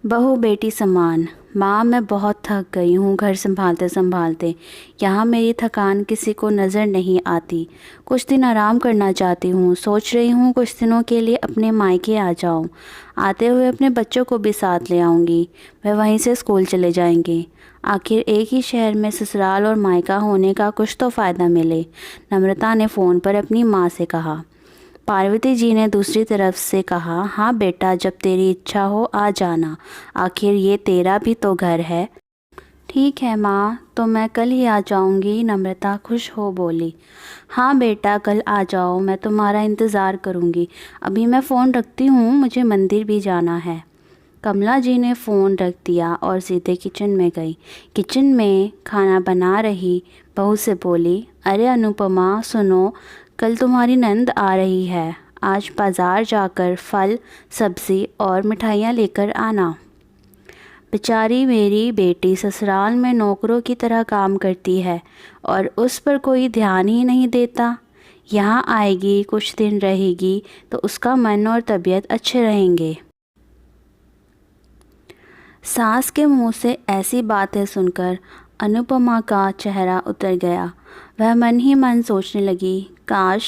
बहू बेटी समान। माँ, मैं बहुत थक गई हूँ घर संभालते संभालते। यहाँ मेरी थकान किसी को नज़र नहीं आती। कुछ दिन आराम करना चाहती हूँ। सोच रही हूँ कुछ दिनों के लिए अपने मायके आ जाऊँ। आते हुए अपने बच्चों को भी साथ ले आऊँगी। वह वहीं से स्कूल चले जाएंगे। आखिर एक ही शहर में ससुराल और मायका होने का कुछ तो फ़ायदा मिले, नम्रता ने फ़ोन पर अपनी माँ से कहा। पार्वती जी ने दूसरी तरफ से कहा, हाँ बेटा, जब तेरी इच्छा हो आ जाना। आखिर ये तेरा भी तो घर है। ठीक है माँ, तो मैं कल ही आ जाऊँगी, नम्रता खुश हो बोली। हाँ बेटा, कल आ जाओ, मैं तुम्हारा इंतज़ार करूँगी। अभी मैं फ़ोन रखती हूँ, मुझे मंदिर भी जाना है। कमला जी ने फ़ोन रख दिया और सीधे किचन में गई। किचन में खाना बना रही बहू से बोली, अरे अनुपमा सुनो, कल तुम्हारी नंद आ रही है। आज बाज़ार जाकर फल, सब्ज़ी और मिठाइयाँ लेकर आना। बेचारी मेरी बेटी ससुराल में नौकरों की तरह काम करती है और उस पर कोई ध्यान ही नहीं देता। यहाँ आएगी, कुछ दिन रहेगी तो उसका मन और तबीयत अच्छे रहेंगे। सास के मुंह से ऐसी बातें सुनकर अनुपमा का चेहरा उतर गया। वह मन ही मन सोचने लगी, काश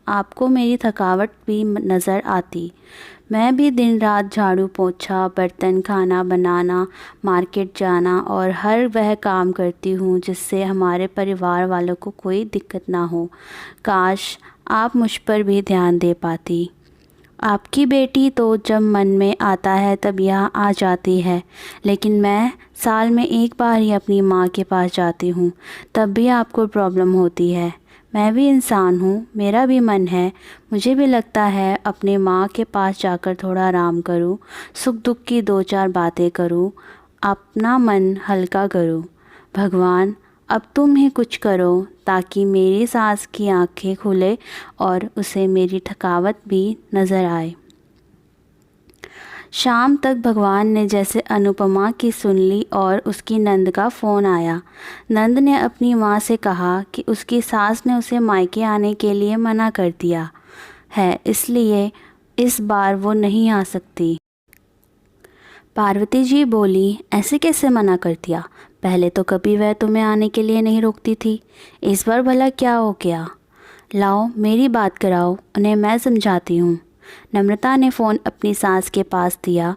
आपको मेरी थकावट भी नज़र आती। मैं भी दिन रात झाड़ू पोछा, बर्तन, खाना बनाना, मार्केट जाना और हर वह काम करती हूँ जिससे हमारे परिवार वालों को कोई दिक्कत ना हो। काश आप मुझ पर भी ध्यान दे पाती। आपकी बेटी तो जब मन में आता है तब यहाँ आ जाती है, लेकिन मैं साल में एक बार ही अपनी माँ के पास जाती हूँ, तब भी आपको प्रॉब्लम होती है। मैं भी इंसान हूँ, मेरा भी मन है। मुझे भी लगता है अपने माँ के पास जाकर थोड़ा आराम करूँ, सुख दुख की दो चार बातें करूँ, अपना मन हल्का करूँ। भगवान, अब तुम ही कुछ करो ताकि मेरी सास की आंखें खुले और उसे मेरी थकावट भी नज़र आए। शाम तक भगवान ने जैसे अनुपमा की सुन ली और उसकी नंद का फ़ोन आया। नंद ने अपनी माँ से कहा कि उसकी सास ने उसे मायके आने के लिए मना कर दिया है, इसलिए इस बार वो नहीं आ सकती। पार्वती जी बोली, ऐसे कैसे मना कर दिया? पहले तो कभी वह तुम्हें आने के लिए नहीं रोकती थी, इस बार भला क्या हो गया? लाओ मेरी बात कराओ, उन्हें मैं समझाती हूँ। नम्रता ने फ़ोन अपनी सास के पास दिया।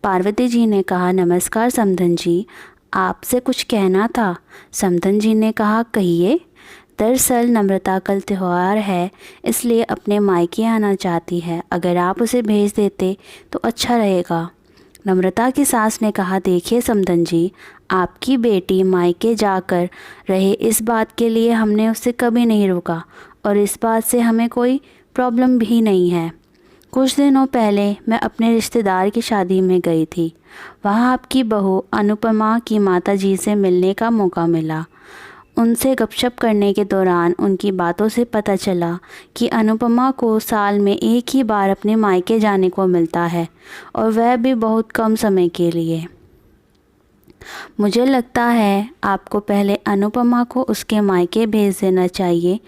पार्वती जी ने कहा, नमस्कार समधन जी, आपसे कुछ कहना था। समधन जी ने कहा, कहिए। दरअसल नम्रता कल त्यौहार है, इसलिए अपने मायके आना चाहती है। अगर आप उसे भेज देते तो अच्छा रहेगा। नम्रता की सास ने कहा, देखिए समधन जी, आपकी बेटी मायके जाकर रहे इस बात के लिए हमने उससे कभी नहीं रोका और इस बात से हमें कोई प्रॉब्लम भी नहीं है। कुछ दिनों पहले मैं अपने रिश्तेदार की शादी में गई थी। वहाँ आपकी बहू अनुपमा की माताजी से मिलने का मौका मिला। उनसे गपशप करने के दौरान उनकी बातों से पता चला कि अनुपमा को साल में एक ही बार अपने मायके जाने को मिलता है और वह भी बहुत कम समय के लिए। मुझे लगता है आपको पहले अनुपमा को उसके मायके भेज देना चाहिए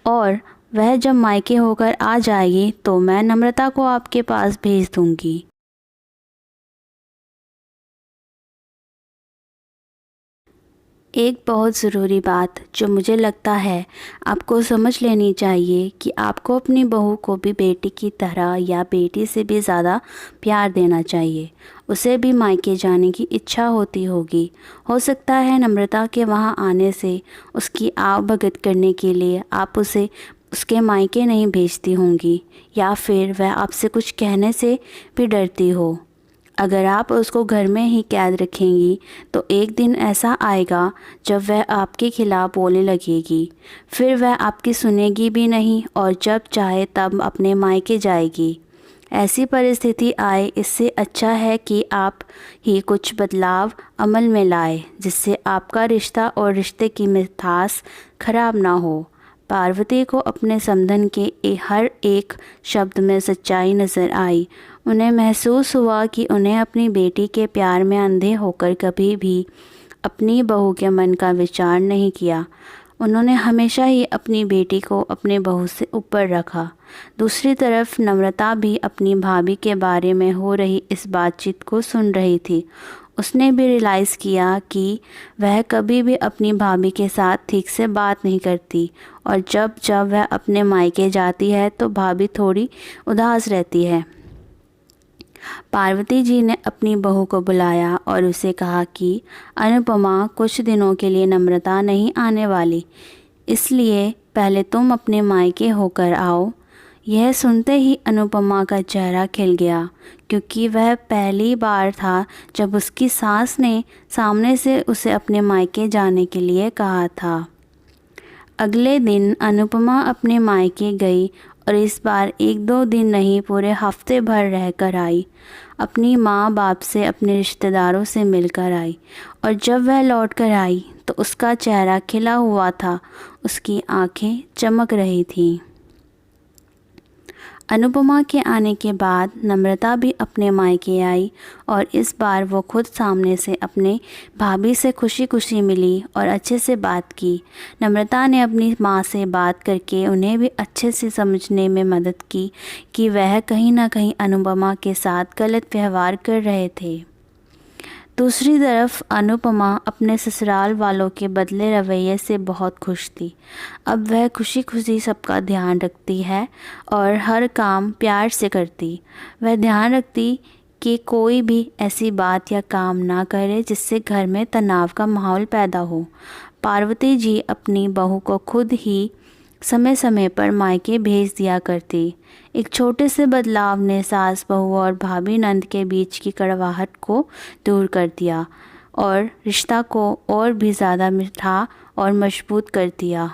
और वह जब मायके होकर आ जाएगी तो मैं नम्रता को आपके पास भेज दूंगी। एक बहुत ज़रूरी बात जो मुझे लगता है आपको समझ लेनी चाहिए कि आपको अपनी बहू को भी बेटी की तरह या बेटी से भी ज़्यादा प्यार देना चाहिए। उसे भी मायके जाने की इच्छा होती होगी। हो सकता है नम्रता के वहाँ आने से उसकी आवभगत करने के लिए आप उसे उसके मायके नहीं भेजती होंगी, या फिर वह आपसे कुछ कहने से भी डरती हो। अगर आप उसको घर में ही कैद रखेंगी तो एक दिन ऐसा आएगा जब वह आपके खिलाफ़ बोलने लगेगी। फिर वह आपकी सुनेगी भी नहीं और जब चाहे तब अपने मायके जाएगी। ऐसी परिस्थिति आए, इससे अच्छा है कि आप ही कुछ बदलाव अमल में लाए जिससे आपका रिश्ता और रिश्ते की मिठास खराब ना हो। पार्वती को अपने समधन के हर एक शब्द में सच्चाई नज़र आई। उन्हें महसूस हुआ कि उन्हें अपनी बेटी के प्यार में अंधे होकर कभी भी अपनी बहू के मन का विचार नहीं किया उन्होंने हमेशा ही अपनी बेटी को अपने बहू से ऊपर रखा। दूसरी तरफ नम्रता भी अपनी भाभी के बारे में हो रही इस बातचीत को सुन रही थी। उसने भी रियलाइज़ किया कि वह कभी भी अपनी भाभी के साथ ठीक से बात नहीं करती और जब जब वह अपने मायके जाती है तो भाभी थोड़ी उदास रहती है। पार्वती जी ने अपनी बहू को बुलाया और उसे कहा कि अनुपमा, कुछ दिनों के लिए नम्रता नहीं आने वाली, इसलिए पहले तुम अपने मायके होकर आओ। यह सुनते ही अनुपमा का चेहरा खिल गया, क्योंकि वह पहली बार था जब उसकी सास ने सामने से उसे अपने मायके जाने के लिए कहा था। अगले दिन अनुपमा अपने मायके गई और इस बार 1-2 दिन नहीं, पूरे हफ्ते भर रहकर आई। अपनी माँ बाप से, अपने रिश्तेदारों से मिलकर आई और जब वह लौट कर आई तो उसका चेहरा खिला हुआ था, उसकी आंखें चमक रही थीं। अनुपमा के आने के बाद नम्रता भी अपने मायके आई और इस बार वो खुद सामने से अपने भाभी से खुशी खुशी मिली और अच्छे से बात की। नम्रता ने अपनी माँ से बात करके उन्हें भी अच्छे से समझने में मदद की कि वह कहीं ना कहीं अनुपमा के साथ गलत व्यवहार कर रहे थे। दूसरी तरफ अनुपमा अपने ससुराल वालों के बदले रवैये से बहुत खुश थी। अब वह खुशी खुशी सबका ध्यान रखती है और हर काम प्यार से करती। वह ध्यान रखती कि कोई भी ऐसी बात या काम ना करे जिससे घर में तनाव का माहौल पैदा हो। पार्वती जी अपनी बहू को खुद ही समय समय पर मायके भेज दिया करती। एक छोटे से बदलाव ने सास बहू और भाभी नंद के बीच की कड़वाहट को दूर कर दिया और रिश्ता को और भी ज़्यादा मीठा और मजबूत कर दिया।